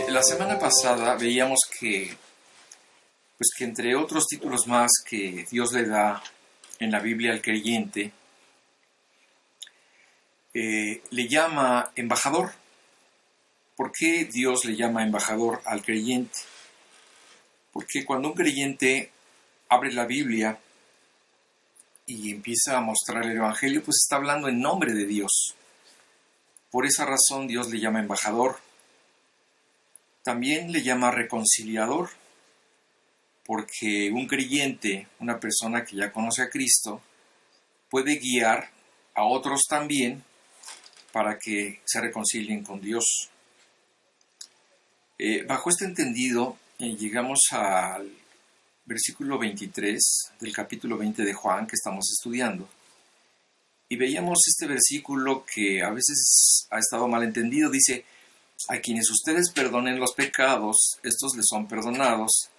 La semana pasada veíamos que entre otros títulos más que Dios le da en la Biblia al creyente, le llama embajador. ¿Por qué Dios le llama embajador al creyente? Porque cuando un creyente abre la Biblia y empieza a mostrar el Evangelio, pues está hablando en nombre de Dios. Por esa razón Dios le llama embajador. También le llama reconciliador, porque un creyente, una persona que ya conoce a Cristo, puede guiar a otros también para que se reconcilien con Dios. Bajo este entendido, llegamos al versículo 23 del capítulo 20 de Juan que estamos estudiando. Y veíamos este versículo que a veces ha estado mal entendido. Dice: a quienes ustedes perdonen los pecados, estos les son perdonados.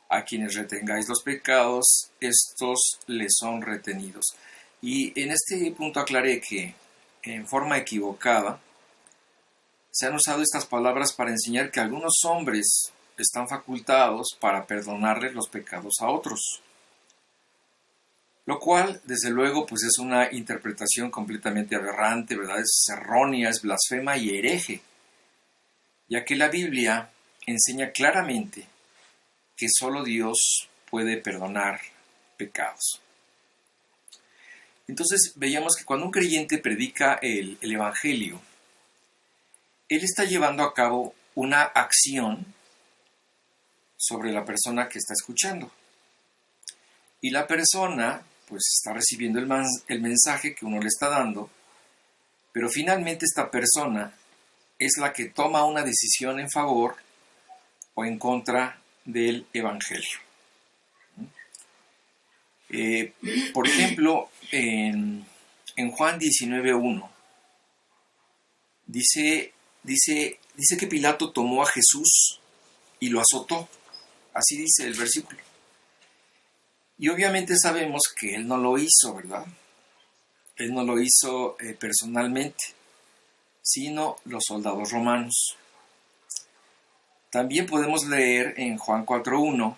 A quienes retengáis los pecados, estos les son retenidos. Y en este punto aclaré que en forma equivocada se han usado estas palabras para enseñar que algunos hombres están facultados para perdonarles los pecados a otros. Lo cual, desde luego, pues es una interpretación completamente aberrante, ¿verdad? Es errónea, es blasfema y hereje, ya que la Biblia enseña claramente que solo Dios puede perdonar pecados. Entonces veíamos que cuando un creyente predica el Evangelio, él está llevando a cabo una acción sobre la persona que está escuchando. Y la persona pues está recibiendo el mensaje que uno le está dando, pero finalmente esta persona es la que toma una decisión en favor o en contra del Evangelio. Por ejemplo, en Juan 19:1 dice que Pilato tomó a Jesús y lo azotó. Así dice el versículo. Y obviamente sabemos que él no lo hizo, ¿verdad? Él no lo hizo personalmente, sino los soldados romanos. También podemos leer en Juan 4:1,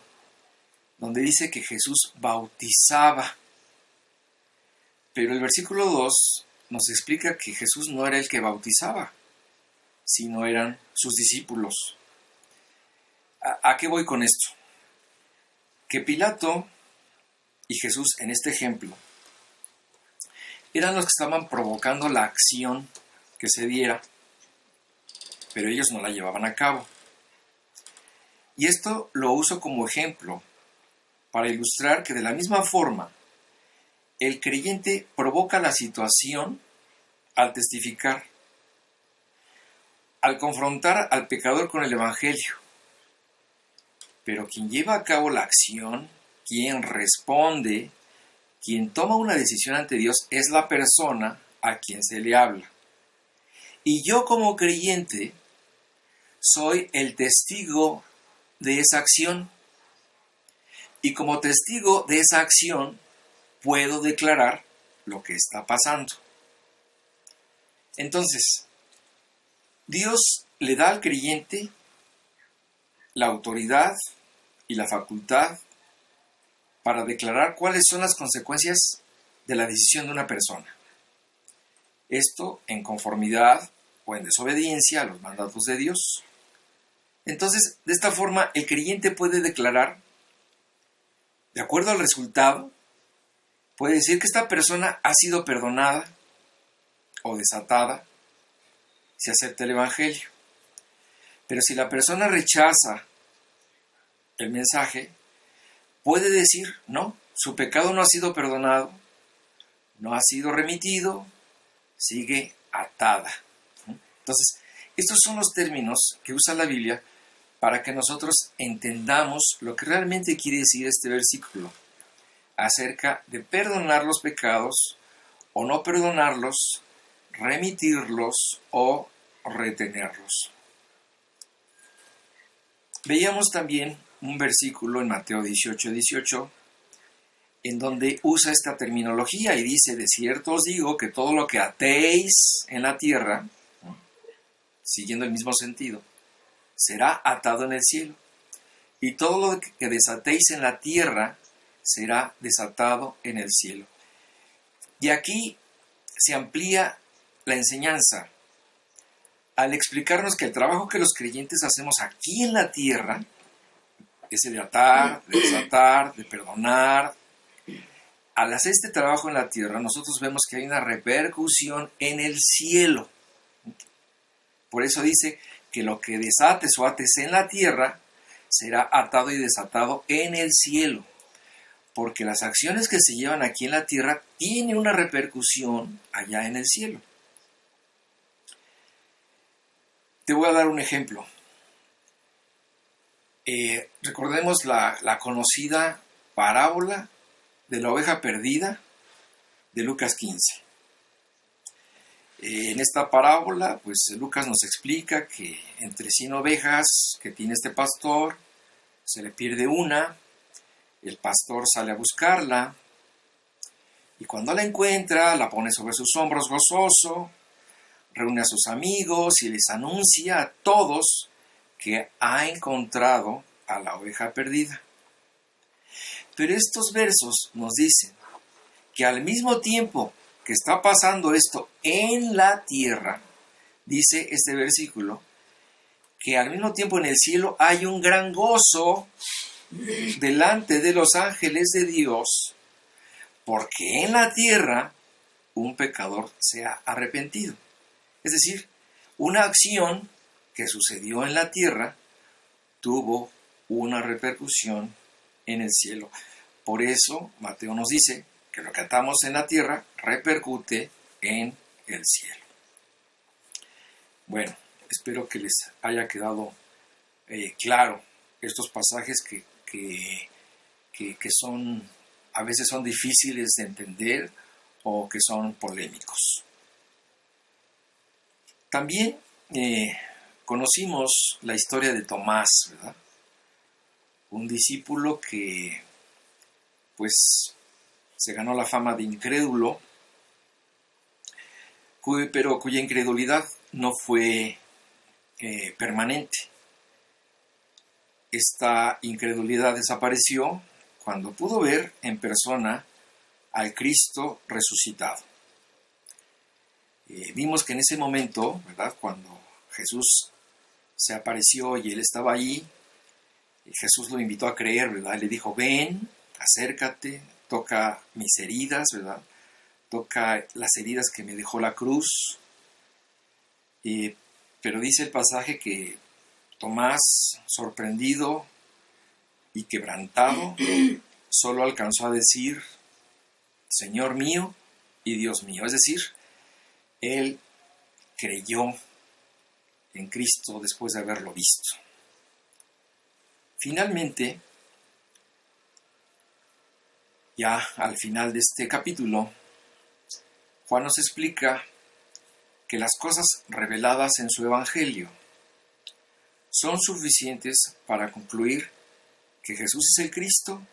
donde dice que Jesús bautizaba. Pero el versículo 2 nos explica que Jesús no era el que bautizaba, sino eran sus discípulos. ¿A qué voy con esto? Que Pilato y Jesús, en este ejemplo, eran los que estaban provocando la acción que se diera, pero ellos no la llevaban a cabo. Y esto lo uso como ejemplo para ilustrar que de la misma forma el creyente provoca la situación al testificar, al confrontar al pecador con el Evangelio. Pero quien lleva a cabo la acción, quien responde, quien toma una decisión ante Dios es la persona a quien se le habla. Y yo como creyente soy el testigo de esa acción. Y como testigo de esa acción puedo declarar lo que está pasando. Entonces, Dios le da al creyente la autoridad y la facultad para declarar cuáles son las consecuencias de la decisión de una persona. Esto en conformidad o en desobediencia a los mandatos de Dios. Entonces, de esta forma, el creyente puede declarar, de acuerdo al resultado, puede decir que esta persona ha sido perdonada o desatada si acepta el Evangelio. Pero si la persona rechaza el mensaje, puede decir, no, su pecado no ha sido perdonado, no ha sido remitido, sigue atada. Entonces, estos son los términos que usa la Biblia para que nosotros entendamos lo que realmente quiere decir este versículo acerca de perdonar los pecados o no perdonarlos, remitirlos o retenerlos. Veíamos también un versículo en Mateo 18:18 en donde usa esta terminología y dice: de cierto os digo que todo lo que atéis en la tierra, siguiendo el mismo sentido, será atado en el cielo, y todo lo que desatéis en la tierra será desatado en el cielo. Y aquí se amplía la enseñanza al explicarnos que el trabajo que los creyentes hacemos aquí en la tierra, ese de atar, de desatar, de perdonar, al hacer este trabajo en la tierra, nosotros vemos que hay una repercusión en el cielo. Por eso dice que lo que desates o ates en la tierra será atado y desatado en el cielo. Porque las acciones que se llevan aquí en la tierra tienen una repercusión allá en el cielo. Te voy a dar un ejemplo. Recordemos la conocida parábola de la oveja perdida de Lucas 15. En esta parábola, pues Lucas nos explica que entre 100 ovejas que tiene este pastor, se le pierde una, el pastor sale a buscarla, y cuando la encuentra, la pone sobre sus hombros gozoso, reúne a sus amigos y les anuncia a todos que ha encontrado a la oveja perdida. Pero estos versos nos dicen que al mismo tiempo que está pasando esto en la tierra, dice este versículo, que al mismo tiempo en el cielo hay un gran gozo delante de los ángeles de Dios, porque en la tierra un pecador se ha arrepentido. Es decir, una acción que sucedió en la tierra tuvo una repercusión en el cielo. Por eso Mateo nos dice que lo que atamos en la tierra repercute en el cielo. Bueno, espero que les haya quedado claro estos pasajes que son, a veces son difíciles de entender o que son polémicos. También conocimos la historia de Tomás, ¿verdad? Un discípulo que pues se ganó la fama de incrédulo, pero cuya incredulidad no fue permanente. Esta incredulidad desapareció cuando pudo ver en persona al Cristo resucitado. Vimos que en ese momento, ¿verdad?, cuando Jesús se apareció y él estaba ahí, Jesús lo invitó a creer, ¿verdad? Le dijo: ven, acércate, toca mis heridas, ¿verdad? Toca las heridas que me dejó la cruz. Pero dice el pasaje que Tomás, sorprendido y quebrantado, solo alcanzó a decir: Señor mío y Dios mío. Es decir, él creyó en Cristo después de haberlo visto. Finalmente, ya al final de este capítulo, Juan nos explica que las cosas reveladas en su Evangelio son suficientes para concluir que Jesús es el Cristo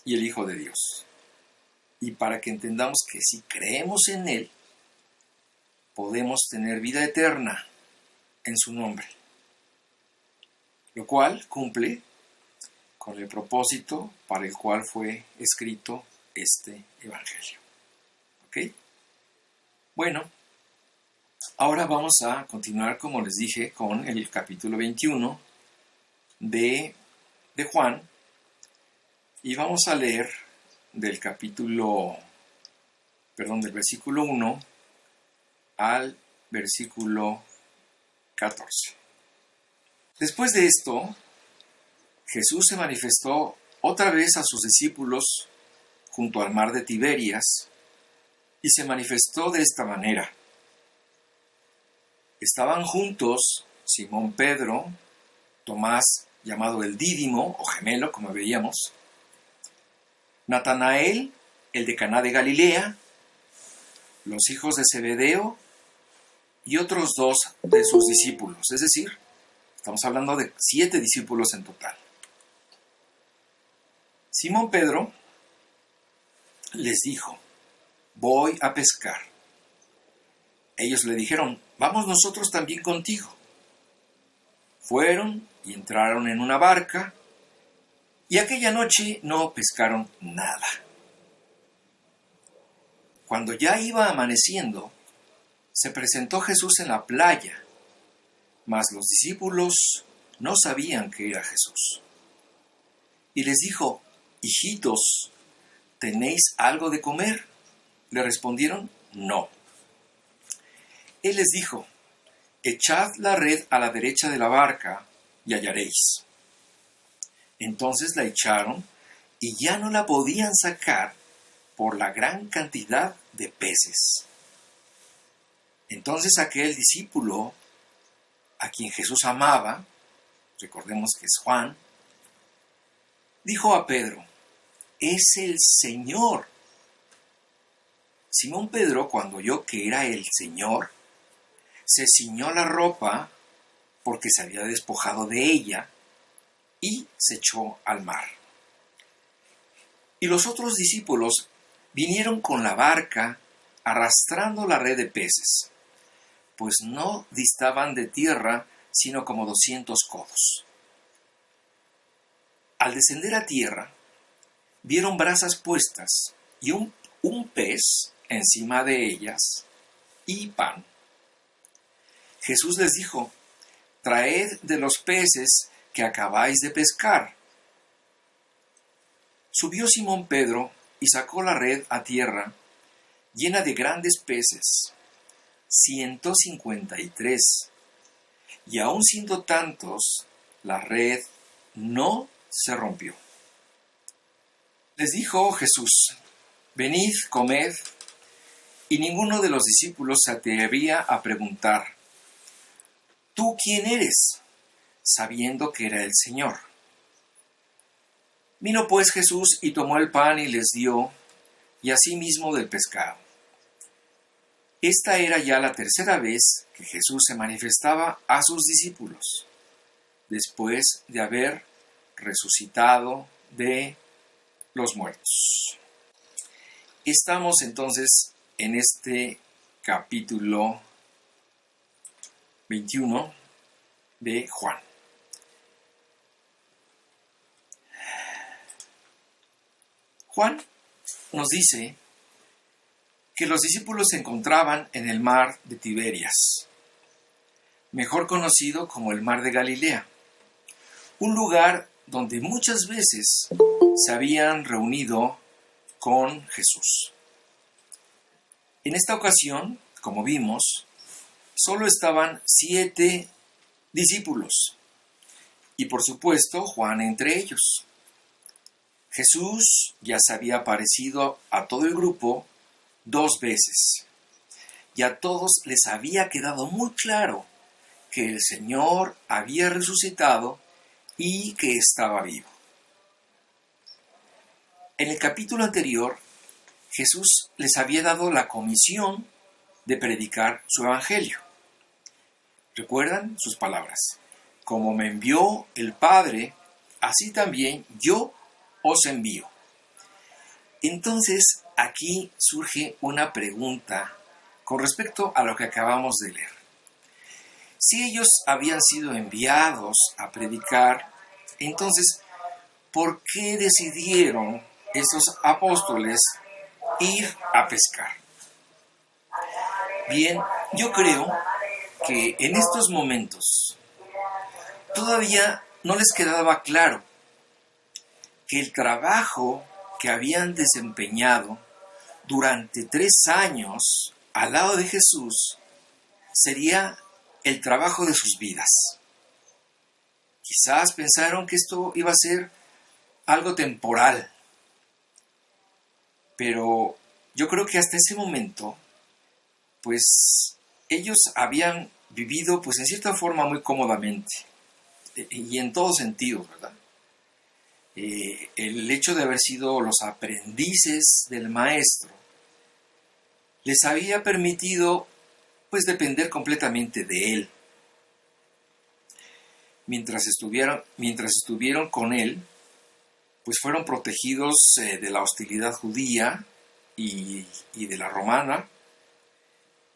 y el Hijo de Dios, y para que entendamos que si creemos en Él, podemos tener vida eterna en su nombre, lo cual cumple con el propósito para el cual fue escrito este Evangelio. ¿Ok? Bueno, ahora vamos a continuar, como les dije, con el capítulo 21 de Juan, y vamos a leer del versículo 1 al versículo 14. Después de esto, Jesús se manifestó otra vez a sus discípulos junto al mar de Tiberias, y se manifestó de esta manera. Estaban juntos Simón Pedro, Tomás, llamado el Dídimo o gemelo, como veíamos, Natanael, el de Caná de Galilea, los hijos de Zebedeo y otros 2 de sus discípulos. Es decir, estamos hablando de 7 discípulos en total. Simón Pedro les dijo: voy a pescar. Ellos le dijeron: vamos nosotros también contigo. Fueron y entraron en una barca, y aquella noche no pescaron nada. Cuando ya iba amaneciendo, se presentó Jesús en la playa, mas los discípulos no sabían que era Jesús. Y les dijo: hijitos, ¿tenéis algo de comer? Le respondieron: no. Él les dijo: echad la red a la derecha de la barca y hallaréis. Entonces la echaron y ya no la podían sacar por la gran cantidad de peces. Entonces aquel discípulo, a quien Jesús amaba, recordemos que es Juan, dijo a Pedro: es el Señor. Simón Pedro, cuando oyó que era el Señor, se ciñó la ropa porque se había despojado de ella y se echó al mar. Y los otros discípulos vinieron con la barca arrastrando la red de peces, pues no distaban de tierra sino como 200 codos. Al descender a tierra, vieron brasas puestas y un pez encima de ellas y pan. Jesús les dijo: traed de los peces que acabáis de pescar. Subió Simón Pedro y sacó la red a tierra, llena de grandes peces, 153, y aun siendo tantos, la red no se rompió. Les dijo Jesús: venid, comed, y ninguno de los discípulos se atrevía a preguntar: ¿tú quién eres?, sabiendo que era el Señor. Vino pues Jesús y tomó el pan y les dio, y asimismo del pescado. Esta era ya la tercera vez que Jesús se manifestaba a sus discípulos, después de haber resucitado de los muertos. Estamos entonces en este capítulo 21 de Juan. Juan nos dice que los discípulos se encontraban en el mar de Tiberias, mejor conocido como el mar de Galilea, un lugar donde muchas veces se habían reunido con Jesús. En esta ocasión, como vimos, solo estaban 7 discípulos, y por supuesto Juan entre ellos. Jesús ya se había aparecido a todo el grupo 2 veces, y a todos les había quedado muy claro que el Señor había resucitado y que estaba vivo. En el capítulo anterior, Jesús les había dado la comisión de predicar su evangelio. ¿Recuerdan sus palabras? Como me envió el Padre, así también yo os envío. Entonces, aquí surge una pregunta con respecto a lo que acabamos de leer. Si ellos habían sido enviados a predicar, entonces, ¿por qué decidieron estos apóstoles ir a pescar? Bien, yo creo que en estos momentos todavía no les quedaba claro que el trabajo que habían desempeñado durante 3 años al lado de Jesús sería el trabajo de sus vidas. Quizás pensaron que esto iba a ser algo temporal, pero yo creo que hasta ese momento, pues ellos habían vivido, pues en cierta forma, muy cómodamente, y en todos sentidos, ¿verdad? El hecho de haber sido los aprendices del maestro les había permitido, pues, depender completamente de él. Mientras estuvieron con él, pues fueron protegidos de la hostilidad judía y de la romana,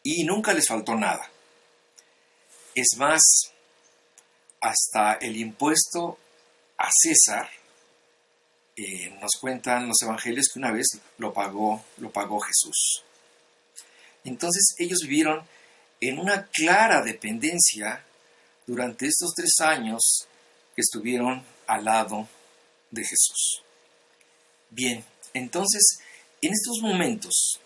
y nunca les faltó nada. Es más, hasta el impuesto a César, nos cuentan los evangelios que una vez lo pagó Jesús. Entonces ellos vivieron en una clara dependencia durante estos 3 años que estuvieron al lado de Jesús. Bien, entonces en estos momentos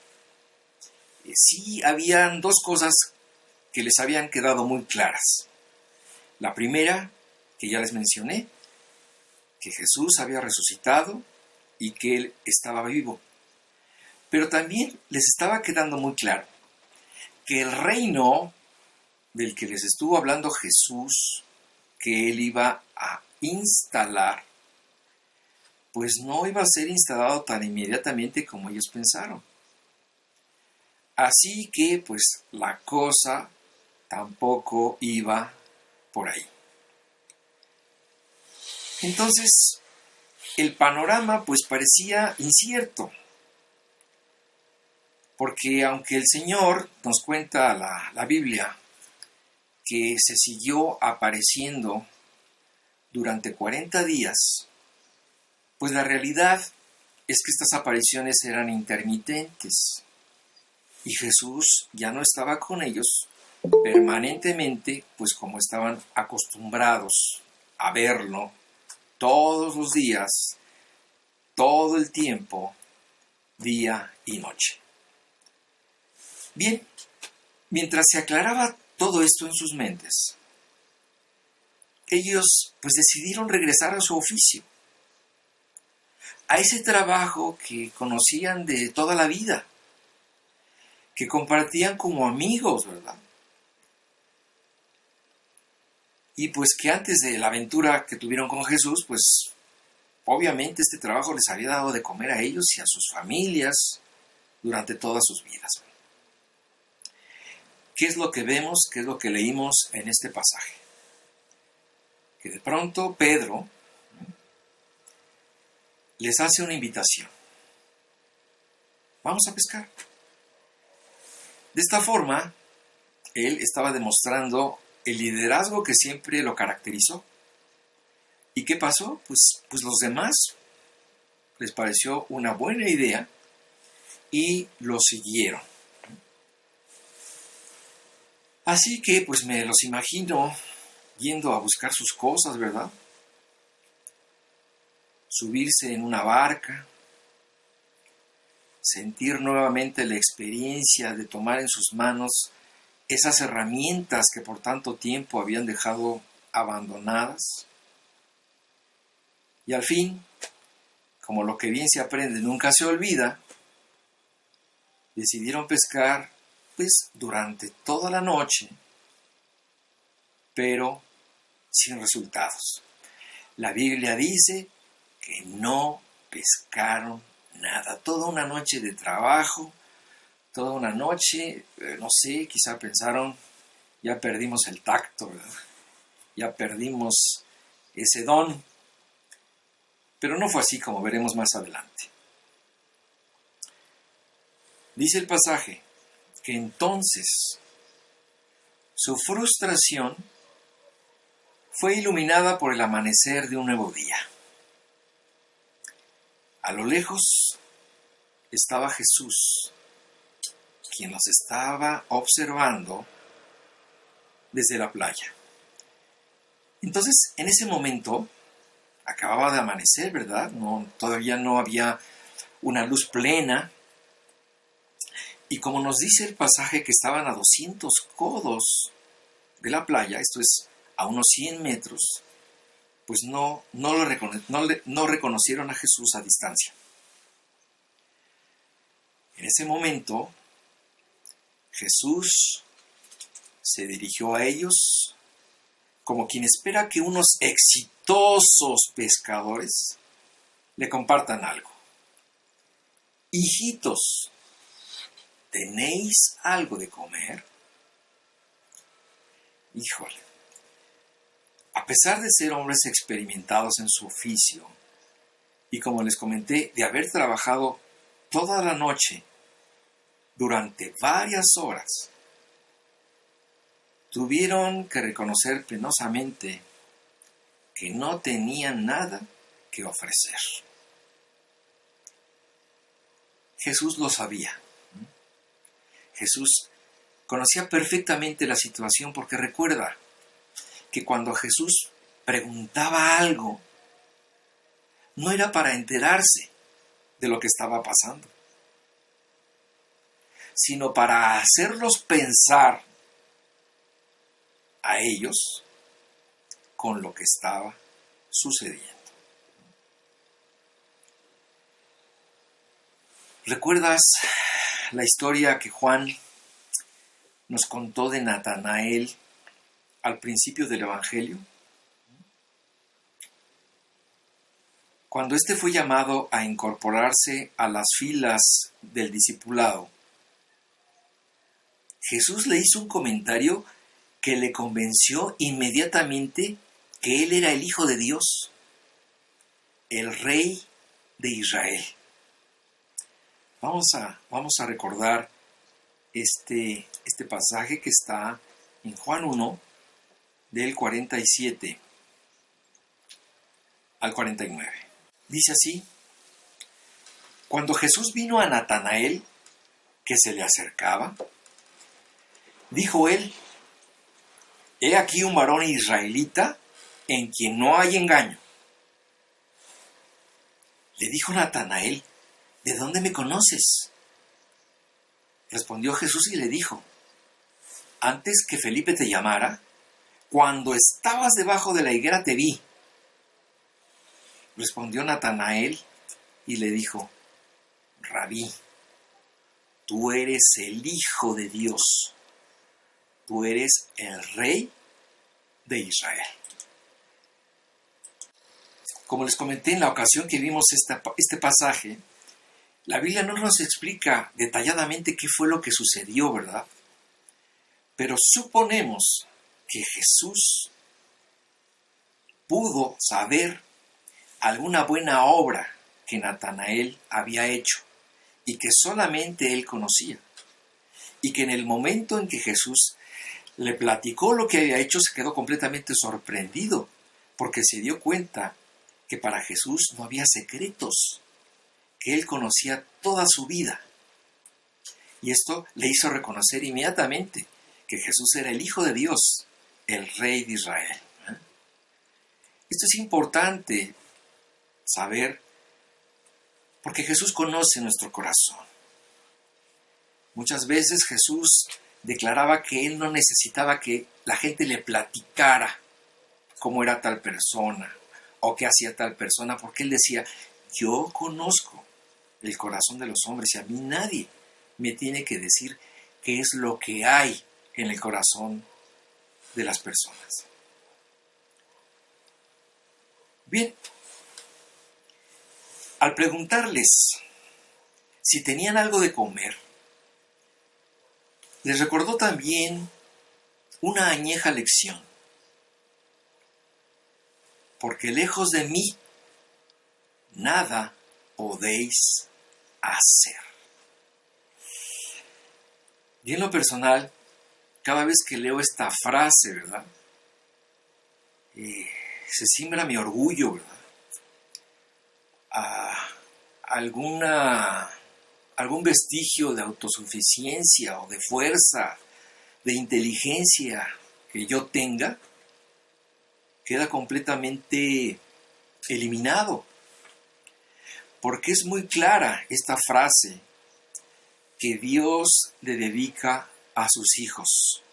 sí habían 2 cosas que les habían quedado muy claras. La primera, que ya les mencioné, que Jesús había resucitado y que Él estaba vivo. Pero también les estaba quedando muy claro que el reino del que les estuvo hablando Jesús, que Él iba a instalar, pues no iba a ser instalado tan inmediatamente como ellos pensaron. Así que, pues, la cosa tampoco iba por ahí. Entonces, el panorama pues parecía incierto, porque aunque el Señor nos cuenta la Biblia que se siguió apareciendo durante 40 días, pues la realidad es que estas apariciones eran intermitentes y Jesús ya no estaba con ellos permanentemente, pues como estaban acostumbrados a verlo todos los días, todo el tiempo, día y noche. Bien, mientras se aclaraba todo esto en sus mentes, ellos pues decidieron regresar a su oficio, a ese trabajo que conocían de toda la vida, que compartían como amigos, ¿verdad? Y pues que antes de la aventura que tuvieron con Jesús, pues obviamente este trabajo les había dado de comer a ellos y a sus familias durante todas sus vidas. ¿Qué es lo que vemos? ¿Qué es lo que leímos en este pasaje? Que de pronto Pedro les hace una invitación. Vamos a pescar. De esta forma, él estaba demostrando el liderazgo que siempre lo caracterizó. ¿Y qué pasó? Pues los demás les pareció una buena idea y lo siguieron. Así que pues me los imagino yendo a buscar sus cosas, ¿verdad? Subirse en una barca, sentir nuevamente la experiencia de tomar en sus manos esas herramientas que por tanto tiempo habían dejado abandonadas. Y al fin, como lo que bien se aprende nunca se olvida, decidieron pescar pues durante toda la noche, pero sin resultados. La Biblia dice que no pescaron nada. Toda una noche de trabajo, toda una noche, no sé, quizá pensaron, ya perdimos el tacto, ¿verdad? Ya perdimos ese don. Pero no fue así, como veremos más adelante. Dice el pasaje que entonces su frustración fue iluminada por el amanecer de un nuevo día. A lo lejos estaba Jesús, quien los estaba observando desde la playa. Entonces, en ese momento, acababa de amanecer, ¿verdad? Todavía no había una luz plena. Y como nos dice el pasaje que estaban a 200 codos de la playa, esto es a unos 100 metros, pues no reconocieron a Jesús a distancia. En ese momento, Jesús se dirigió a ellos como quien espera que unos exitosos pescadores le compartan algo. Hijitos, ¿tenéis algo de comer? Híjole, a pesar de ser hombres experimentados en su oficio, y como les comenté, de haber trabajado toda la noche, durante varias horas, tuvieron que reconocer penosamente que no tenían nada que ofrecer. Jesús lo sabía. Jesús conocía perfectamente la situación porque recuerda que cuando Jesús preguntaba algo, no era para enterarse de lo que estaba pasando, sino para hacerlos pensar a ellos con lo que estaba sucediendo. ¿Recuerdas la historia que Juan nos contó de Natanael al principio del Evangelio? Cuando éste fue llamado a incorporarse a las filas del discipulado, Jesús le hizo un comentario que le convenció inmediatamente que él era el Hijo de Dios, el Rey de Israel. Vamos a recordar este pasaje que está en Juan 1, del 47 al 49. Dice así: cuando Jesús vino a Natanael, que se le acercaba, dijo él: he aquí un varón israelita en quien no hay engaño. Le dijo Natanael: ¿de dónde me conoces? Respondió Jesús y le dijo: antes que Felipe te llamara, cuando estabas debajo de la higuera te vi. Respondió Natanael y le dijo: Rabí, tú eres el Hijo de Dios, tú eres el Rey de Israel. Como les comenté en la ocasión que vimos este pasaje, la Biblia no nos explica detalladamente qué fue lo que sucedió, ¿verdad? Pero suponemos que Jesús pudo saber alguna buena obra que Natanael había hecho y que solamente él conocía. Y que en el momento en que Jesús le platicó lo que había hecho, se quedó completamente sorprendido, porque se dio cuenta que para Jesús no había secretos, que él conocía toda su vida. Y esto le hizo reconocer inmediatamente que Jesús era el Hijo de Dios, el Rey de Israel. Esto es importante saber, porque Jesús conoce nuestro corazón. Muchas veces Jesús declaraba que él no necesitaba que la gente le platicara cómo era tal persona o qué hacía tal persona, porque él decía: yo conozco el corazón de los hombres y a mí nadie me tiene que decir qué es lo que hay en el corazón de las personas. Bien, al preguntarles si tenían algo de comer, les recordó también una añeja lección. Porque lejos de mí, nada podéis hacer. Y en lo personal, cada vez que leo esta frase, ¿verdad? Se siembra mi orgullo, ¿verdad? Algún vestigio de autosuficiencia o de fuerza, de inteligencia que yo tenga, queda completamente eliminado. Porque es muy clara esta frase que Dios le dedica a sus hijos.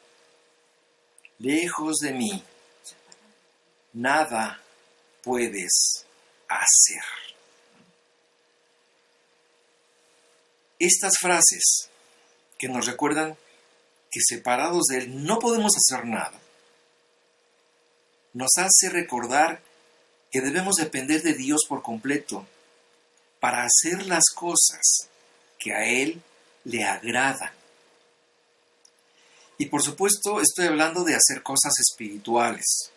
Lejos de mí, nada puedes hacer. Estas frases que nos recuerdan que separados de Él no podemos hacer nada, nos hace recordar que debemos depender de Dios por completo para hacer las cosas que a Él le agradan. Y por supuesto estoy hablando de hacer cosas espirituales,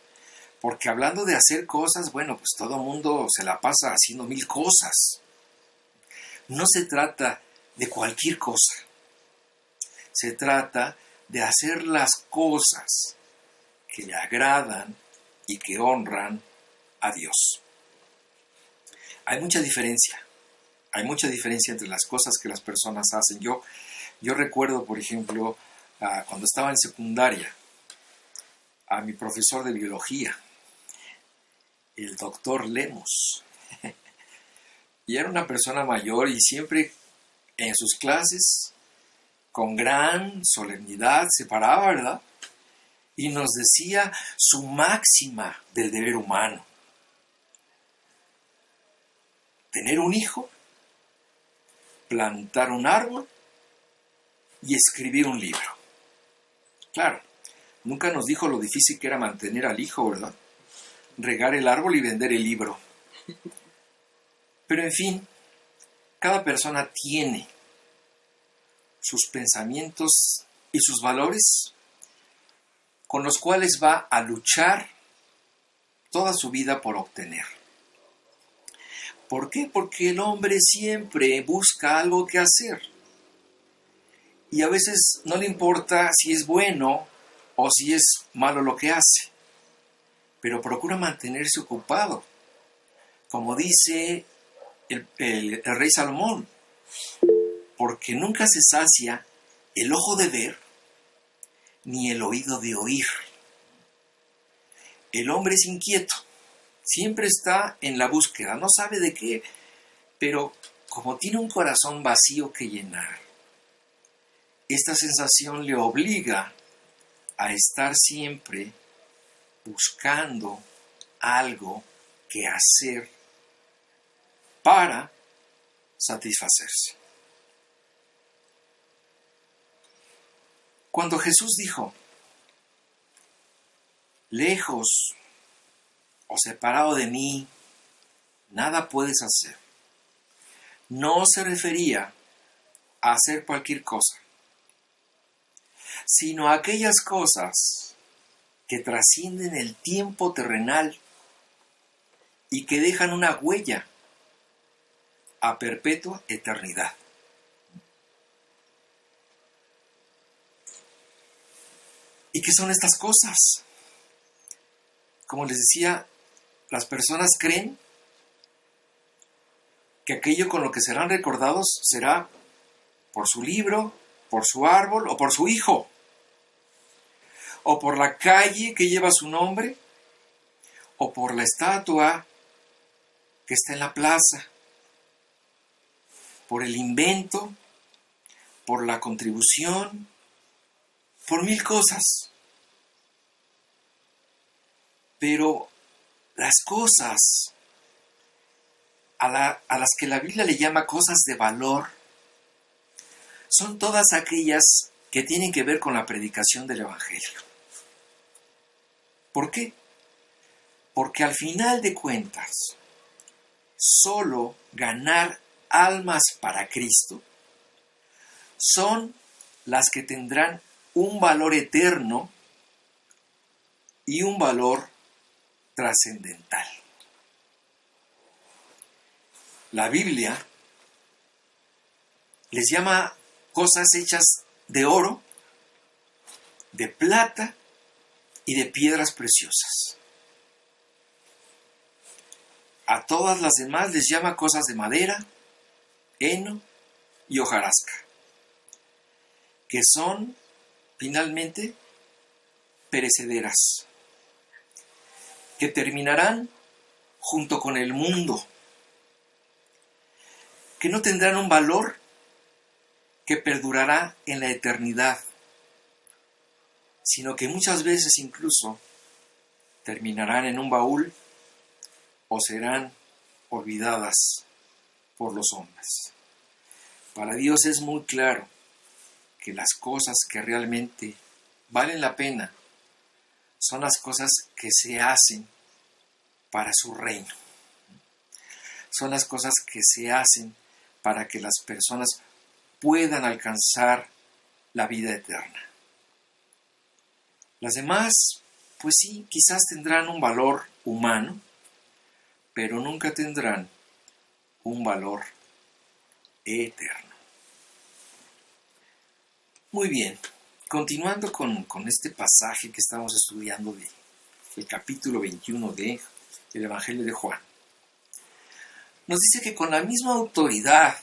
porque hablando de hacer cosas, bueno, pues todo el mundo se la pasa haciendo 1000 cosas. no se trata de cualquier cosa. Se trata de hacer las cosas que le agradan y que honran a Dios. Hay mucha diferencia entre las cosas que las personas hacen. Yo recuerdo, por ejemplo, cuando estaba en secundaria, a mi profesor de biología, el doctor Lemos. Y era una persona mayor y siempre en sus clases, con gran solemnidad, se paraba, ¿verdad? Y nos decía su máxima del deber humano. Tener un hijo, plantar un árbol y escribir un libro. Claro, nunca nos dijo lo difícil que era mantener al hijo, ¿verdad? Regar el árbol y vender el libro. Pero en fin, cada persona tiene sus pensamientos y sus valores con los cuales va a luchar toda su vida por obtener. ¿Por qué? Porque el hombre siempre busca algo que hacer. Y a veces no le importa si es bueno o si es malo lo que hace, pero procura mantenerse ocupado. Como dice el rey Salomón, porque nunca se sacia el ojo de ver ni el oído de oír. El hombre es inquieto, siempre está en la búsqueda, no sabe de qué, pero como tiene un corazón vacío que llenar, esta sensación le obliga a estar siempre buscando algo que hacer para satisfacerse. Cuando Jesús dijo, lejos o separado de mí, nada puedes hacer, no se refería a hacer cualquier cosa, sino a aquellas cosas que trascienden el tiempo terrenal y que dejan una huella a perpetua eternidad. ¿Y qué son estas cosas? Como les decía, las personas creen que aquello con lo que serán recordados será por su libro, por su árbol o por su hijo, o por la calle que lleva su nombre, o por la estatua que está en la plaza, por el invento, por la contribución, por mil cosas. Pero las cosas a las que la Biblia le llama cosas de valor son todas aquellas que tienen que ver con la predicación del Evangelio. ¿Por qué? Porque al final de cuentas, solo ganar almas para Cristo son las que tendrán un valor eterno y un valor trascendental. La Biblia les llama cosas hechas de oro, de plata y de piedras preciosas. A todas las demás les llama cosas de madera, heno y hojarasca, que son finalmente perecederas, que terminarán junto con el mundo, que no tendrán un valor que perdurará en la eternidad, sino que muchas veces incluso terminarán en un baúl o serán olvidadas por los hombres. Para Dios es muy claro que las cosas que realmente valen la pena son las cosas que se hacen para su reino. Son las cosas que se hacen para que las personas puedan alcanzar la vida eterna. Las demás, pues sí, quizás tendrán un valor humano, pero nunca tendrán un valor eterno. Muy bien, continuando con este pasaje que estamos estudiando del capítulo 21 del Evangelio de Juan. Nos dice que con la misma autoridad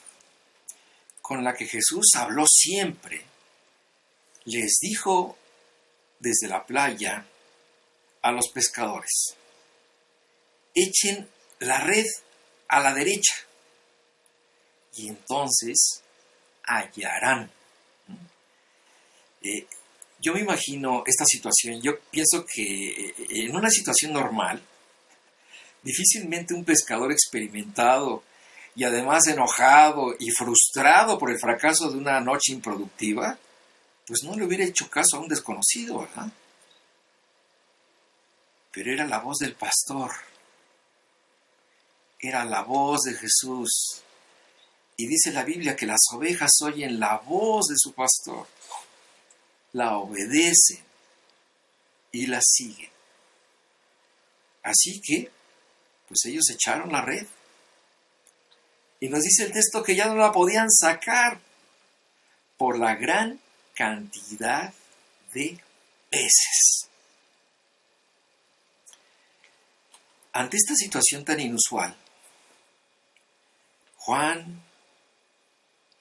con la que Jesús habló siempre, les dijo desde la playa a los pescadores: echen la red a la derecha y entonces hallarán. Yo me imagino esta situación. Yo pienso que en una situación normal, difícilmente un pescador experimentado y además enojado y frustrado por el fracaso de una noche improductiva, pues no le hubiera hecho caso a un desconocido, ¿verdad? Pero era la voz del pastor, era la voz de Jesús. Y dice la Biblia que las ovejas oyen la voz de su pastor, la obedecen y la siguen. Así que, pues ellos echaron la red. Y nos dice el texto que ya no la podían sacar por la gran cantidad de peces. Ante esta situación tan inusual, Juan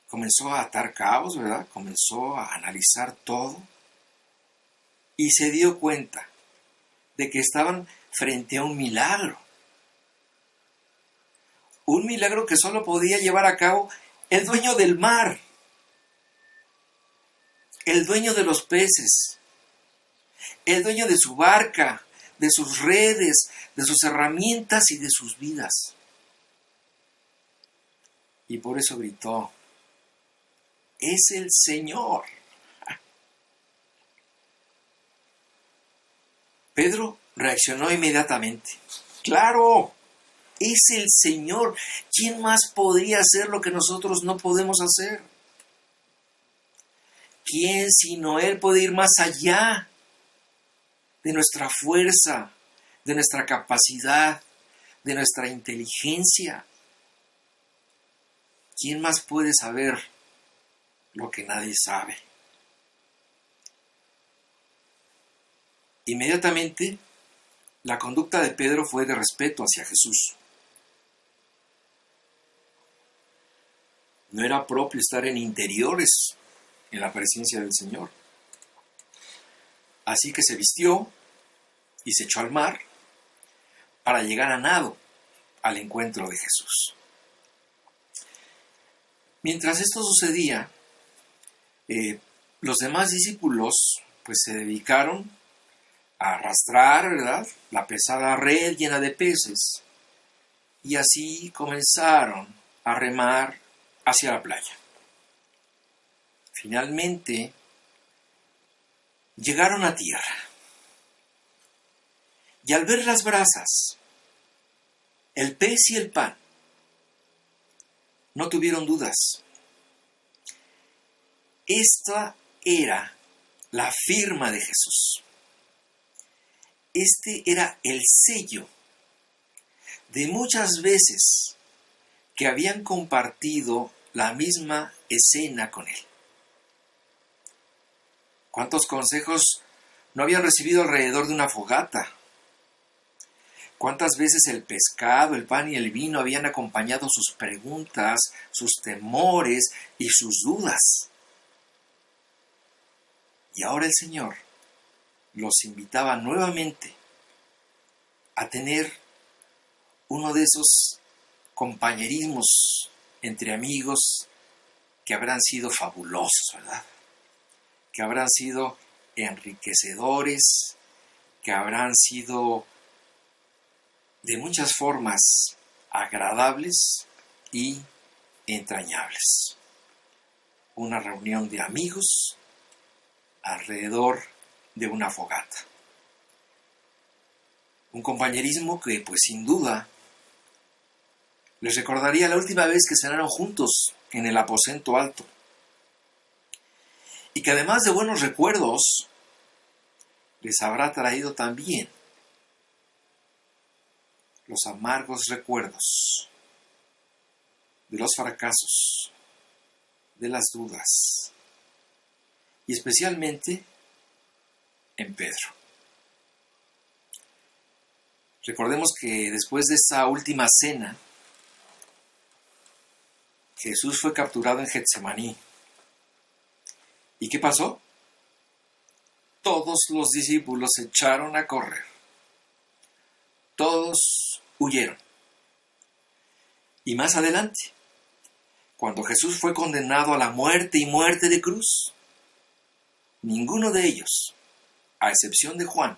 comenzó a atar cabos, ¿verdad? Comenzó a analizar todo y se dio cuenta de que estaban frente a un milagro. Un milagro que solo podía llevar a cabo el dueño del mar, el dueño de los peces, el dueño de su barca, de sus redes, de sus herramientas y de sus vidas. Y por eso gritó: es el Señor. Pedro reaccionó inmediatamente. ¡Claro! Es el Señor. ¿Quién más podría hacer lo que nosotros no podemos hacer? ¿Quién sino Él puede ir más allá de nuestra fuerza, de nuestra capacidad, de nuestra inteligencia? ¿Quién más puede saber lo que nadie sabe? Inmediatamente, la conducta de Pedro fue de respeto hacia Jesús. No era propio estar en interiores en la presencia del Señor. Así que se vistió y se echó al mar para llegar a nado al encuentro de Jesús. Mientras esto sucedía, los demás discípulos pues se dedicaron a arrastrar, ¿verdad?, la pesada red llena de peces, y así comenzaron a remar hacia la playa. Finalmente llegaron a tierra, y al ver las brasas, el pez y el pan, no tuvieron dudas. Esta era la firma de Jesús. Este era el sello de muchas veces que habían compartido la misma escena con él. ¿Cuántos consejos no habían recibido alrededor de una fogata? ¿Cuántas veces el pescado, el pan y el vino habían acompañado sus preguntas, sus temores y sus dudas? Y ahora el Señor los invitaba nuevamente a tener uno de esos compañerismos entre amigos que habrán sido fabulosos, ¿verdad? Que habrán sido enriquecedores, que habrán sido de muchas formas agradables y entrañables. Una reunión de amigos alrededor de una fogata. Un compañerismo que, pues sin duda, les recordaría la última vez que cenaron juntos en el aposento alto. Y que además de buenos recuerdos, les habrá traído también los amargos recuerdos de los fracasos, de las dudas, y especialmente en Pedro. Recordemos que después de esta última cena, Jesús fue capturado en Getsemaní. ¿Y qué pasó? Todos los discípulos se echaron a correr. Todos huyeron. Y más adelante, cuando Jesús fue condenado a la muerte y muerte de cruz, ninguno de ellos, a excepción de Juan,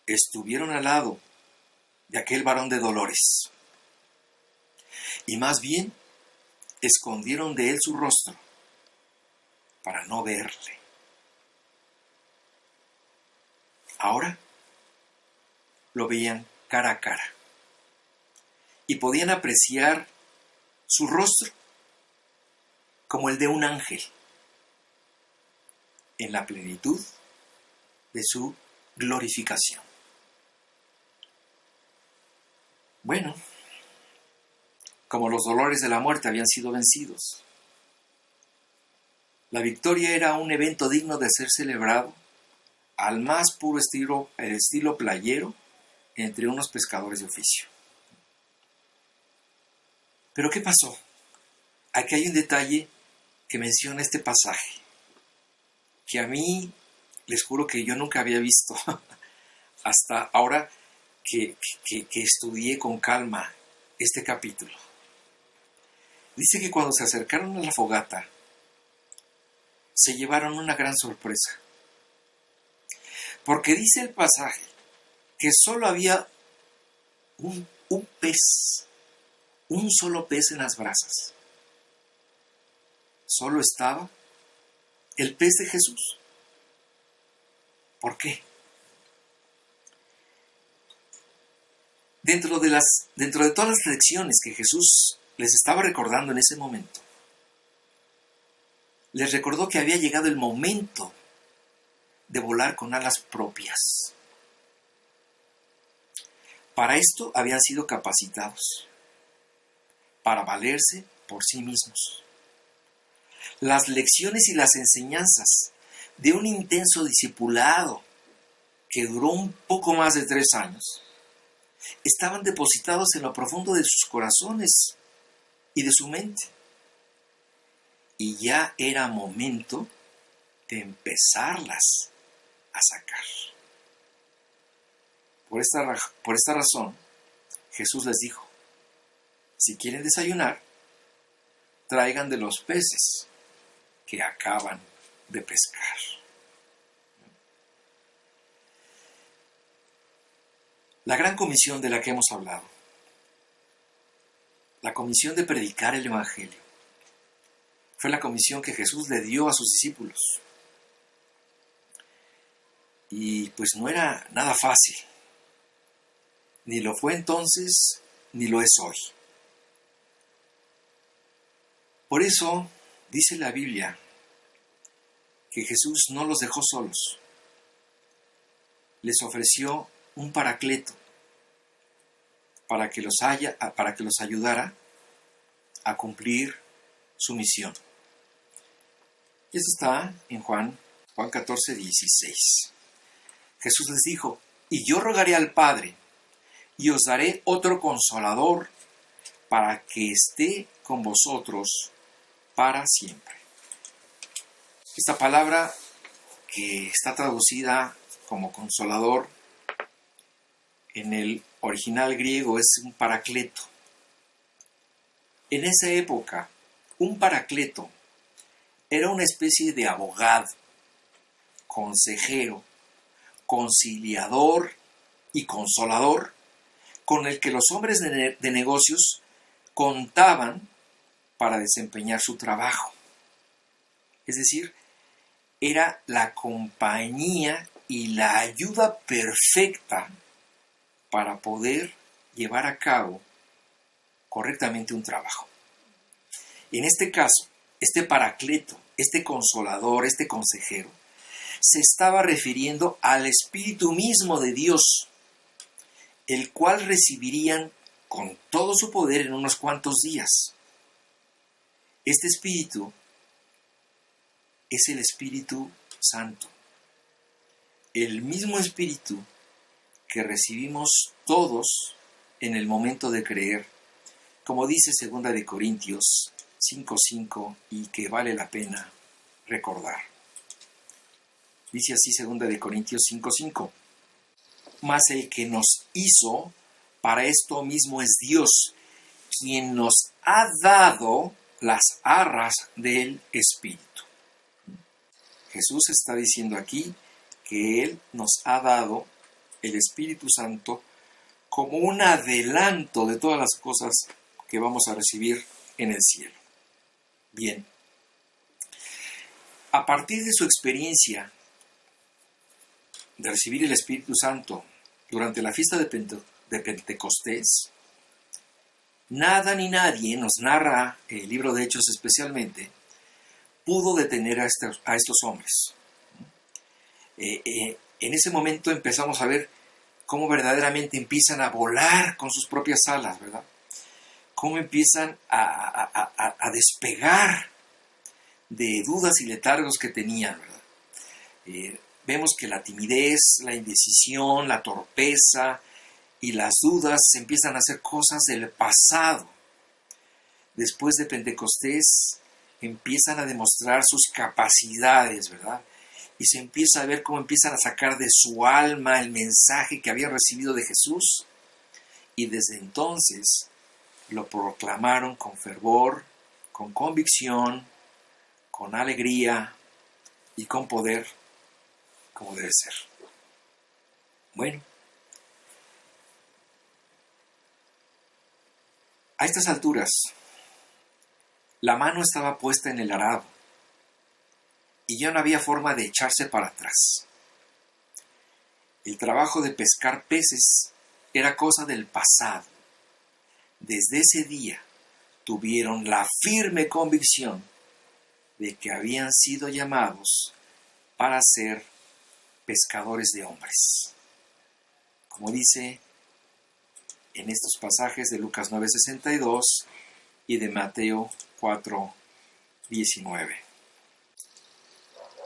estuvieron al lado de aquel varón de dolores. Y más bien, escondieron de él su rostro para no verle. Ahora lo veían cara a cara y podían apreciar su rostro como el de un ángel en la plenitud de su glorificación. Bueno, como los dolores de la muerte habían sido vencidos, la victoria era un evento digno de ser celebrado al más puro estilo, el estilo playero, entre unos pescadores de oficio. ¿Pero qué pasó? Aquí hay un detalle que menciona este pasaje, que a mí, les juro que yo nunca había visto, hasta ahora que estudié con calma este capítulo. Dice que cuando se acercaron a la fogata, se llevaron una gran sorpresa. Porque dice el pasaje que solo había un pez, un solo pez en las brasas. Solo estaba el pez de Jesús. ¿Por qué? Dentro de todas las lecciones que Jesús les estaba recordando en ese momento, les recordó que había llegado el momento de volar con alas propias. Para esto habían sido capacitados, para valerse por sí mismos. Las lecciones y las enseñanzas de un intenso discipulado que duró un poco más de 3 años estaban depositados en lo profundo de sus corazones y de su mente. Y ya era momento de empezarlas a sacar. Por esta razón, Jesús les dijo: si quieren desayunar, traigan de los peces que acaban de pescar. La gran comisión de la que hemos hablado, la comisión de predicar el Evangelio, fue la comisión que Jesús le dio a sus discípulos. Y pues no era nada fácil. Ni lo fue entonces, ni lo es hoy. Por eso dice la Biblia que Jesús no los dejó solos. Les ofreció un paracleto para que los ayudara a cumplir su misión. Y eso está en Juan 14, 16. Jesús les dijo: y yo rogaré al Padre, y os daré otro consolador, para que esté con vosotros para siempre. Esta palabra, que está traducida como consolador, en el original griego es un paracleto. En esa época, un paracleto era una especie de abogado, consejero, conciliador y consolador, con el que los hombres de negocios contaban para desempeñar su trabajo. Es decir, era la compañía y la ayuda perfecta para poder llevar a cabo correctamente un trabajo. En este caso, este paracleto, este consolador, este consejero, se estaba refiriendo al Espíritu mismo de Dios, el cual recibirían con todo su poder en unos cuantos días. Este Espíritu es el Espíritu Santo, el mismo Espíritu que recibimos todos en el momento de creer, como dice 2 de Corintios 5:5 y que vale la pena recordar. Dice así 2 de Corintios 5:5: mas el que nos hizo para esto mismo es Dios, quien nos ha dado las arras del Espíritu. Jesús está diciendo aquí que Él nos ha dado el Espíritu Santo como un adelanto de todas las cosas que vamos a recibir en el cielo. Bien, a partir de su experiencia de recibir el Espíritu Santo durante la fiesta de Pentecostés, nada ni nadie, nos narra el libro de Hechos especialmente, pudo detener a estos hombres. En ese momento empezamos a ver cómo verdaderamente empiezan a volar con sus propias alas, ¿verdad? Cómo empiezan a despegar de dudas y letargos que tenían, ¿verdad? Vemos que la timidez, la indecisión, la torpeza y las dudas empiezan a ser cosas del pasado. Después de Pentecostés empiezan a demostrar sus capacidades, ¿verdad? Y se empieza a ver cómo empiezan a sacar de su alma el mensaje que habían recibido de Jesús, y desde entonces lo proclamaron con fervor, con convicción, con alegría y con poder, como debe ser. Bueno, a estas alturas, la mano estaba puesta en el arado y ya no había forma de echarse para atrás. El trabajo de pescar peces era cosa del pasado. Desde ese día tuvieron la firme convicción de que habían sido llamados para ser pescadores de hombres. Como dice en estos pasajes de Lucas 9:62 y de Mateo 4:19.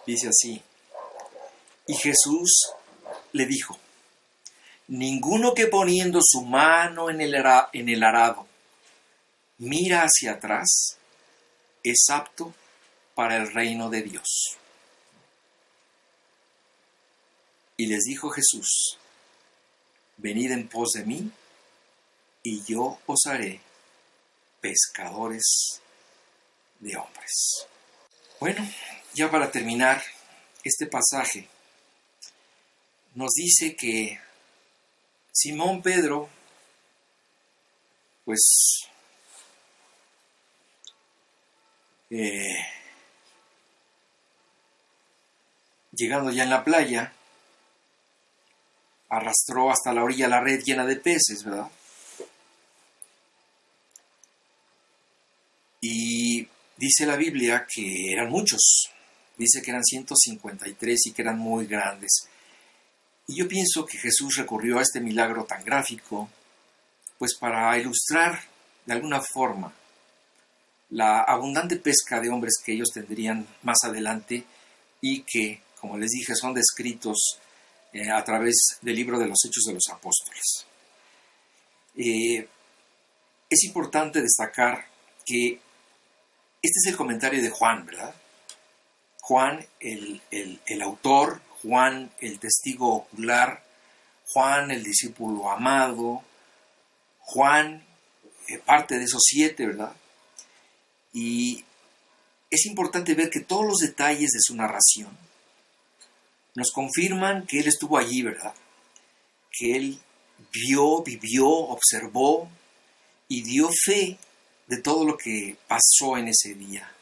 Dice así: y Jesús le dijo: ninguno que poniendo su mano en el arado mira hacia atrás es apto para el reino de Dios. Y les dijo Jesús: venid en pos de mí, y yo os haré pescadores de hombres. Bueno, ya para terminar, este pasaje nos dice que Simón Pedro, pues, llegando ya en la playa, arrastró hasta la orilla la red llena de peces, ¿verdad? Y dice la Biblia que eran muchos. Dice que eran 153 y que eran muy grandes. Y yo pienso que Jesús recurrió a este milagro tan gráfico, pues para ilustrar de alguna forma la abundante pesca de hombres que ellos tendrían más adelante y que, como les dije, son descritos a través del libro de los Hechos de los Apóstoles. Es importante destacar que este es el comentario de Juan, ¿verdad? Juan, el autor, Juan, el testigo ocular, Juan, el discípulo amado, Juan, parte de esos 7, ¿verdad? Y es importante ver que todos los detalles de su narración nos confirman que él estuvo allí, ¿verdad? Que él vio, vivió, observó y dio fe de todo lo que pasó en ese día.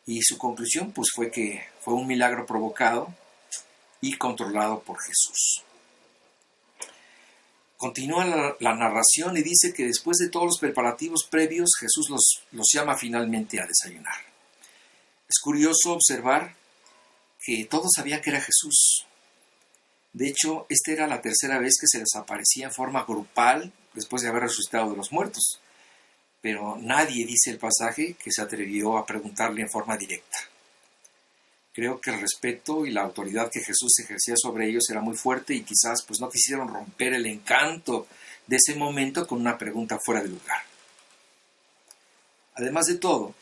Y su conclusión pues fue que fue un milagro provocado y controlado por Jesús. Continúa la narración y dice que después de todos los preparativos previos, Jesús los llama finalmente a desayunar. Es curioso observar que todos sabían que era Jesús. De hecho, esta era la tercera vez que se les aparecía en forma grupal después de haber resucitado de los muertos. pero nadie, dice el pasaje, que se atrevió a preguntarle en forma directa. Creo que el respeto y la autoridad que Jesús ejercía sobre ellos era muy fuerte y quizás pues no quisieron romper el encanto de ese momento con una pregunta fuera de lugar. Además de todo,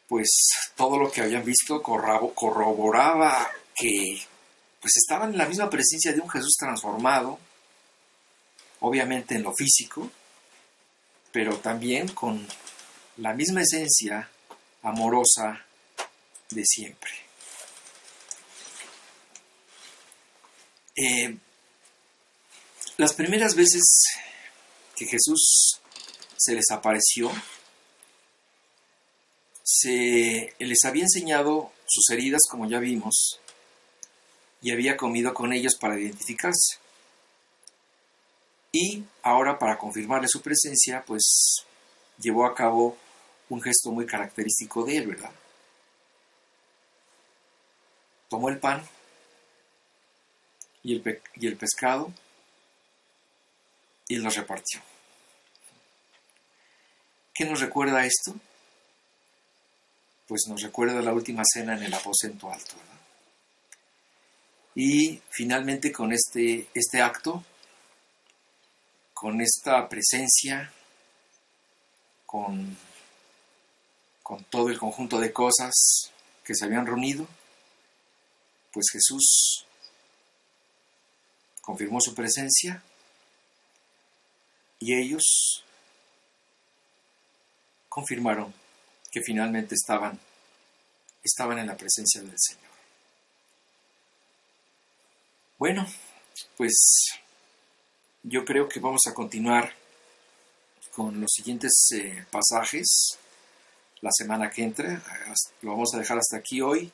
pues todo lo que habían visto corroboraba que pues estaban en la misma presencia de un Jesús transformado, obviamente en lo físico, pero también con la misma esencia amorosa de siempre. Las primeras veces que Jesús se les apareció, les había enseñado sus heridas, como ya vimos, y había comido con ellos para identificarse. Y ahora, para confirmarle su presencia, pues llevó a cabo un gesto muy característico de él, ¿verdad? Tomó el pan y el pescado y los repartió. ¿Qué nos recuerda esto? Pues nos recuerda la última cena en el aposento alto, ¿verdad? Y finalmente con este acto, con esta presencia, con todo el conjunto de cosas que se habían reunido, pues Jesús confirmó su presencia y ellos confirmaron que finalmente estaban en la presencia del Señor. Bueno, pues yo creo que vamos a continuar con los siguientes pasajes la semana que entra. Lo vamos a dejar hasta aquí hoy.